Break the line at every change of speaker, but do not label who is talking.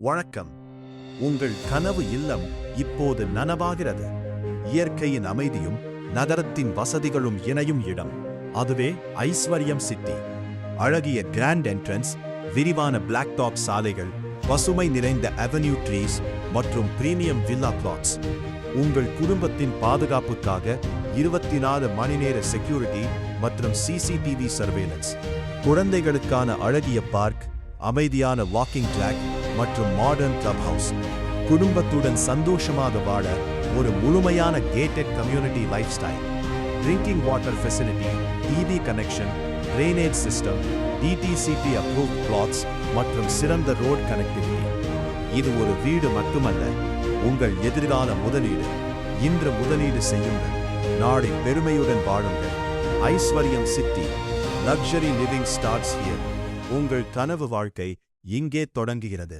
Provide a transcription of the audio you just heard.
வணக்கம். உங்கள் கனவு இல்லம் இப்போது நனவாகிறது. இயற்கையின் அமைதியும் நகரத்தின் வசதிகளும் இணையும் இடம். அதுவே ஐஸ்வர்யம் சிட்டி. அழகிய கிராண்ட் என்ட்ரன்ஸ், விரிவான பிளாக் டாப் சாலைகள், பசுமை நிறைந்த அவென்யூ ட்ரீஸ் மற்றும் பிரீமியம் வில்லா பிளாட்ஸ். உங்கள் குடும்பத்தின் பாதுகாப்புக்காக 24 மணி நேர செக்யூரிட்டி மற்றும் சிசிடிவி சர்வேலன்ஸ். குழந்தைகளுக்கான அழகிய பார்க், அமைதியான வாக்கிங் ட்ராக் மற்றும் மாடர்ன் கிளப் ஹவுஸ். குடும்பத்துடன் சந்தோஷமாக வாழ ஒரு முழுமையான gated community lifestyle. Drinking water facility, TV connection, drainage system, DTCP approved plots மற்றும் சிறந்த ரோட் கனெக்டிவிட்டி. இது ஒரு வீடு மட்டுமல்ல, உங்கள் எதிர்கால முதலீடு. இன்று முதலீடு செய்யுங்கள், நாளை பெருமையுடன் வாழுங்கள். ஐஸ்வர்யம் city. Luxury living starts here. உங்கள் கனவு வாழ்க்கை இங்கே தொடங்குகிறது.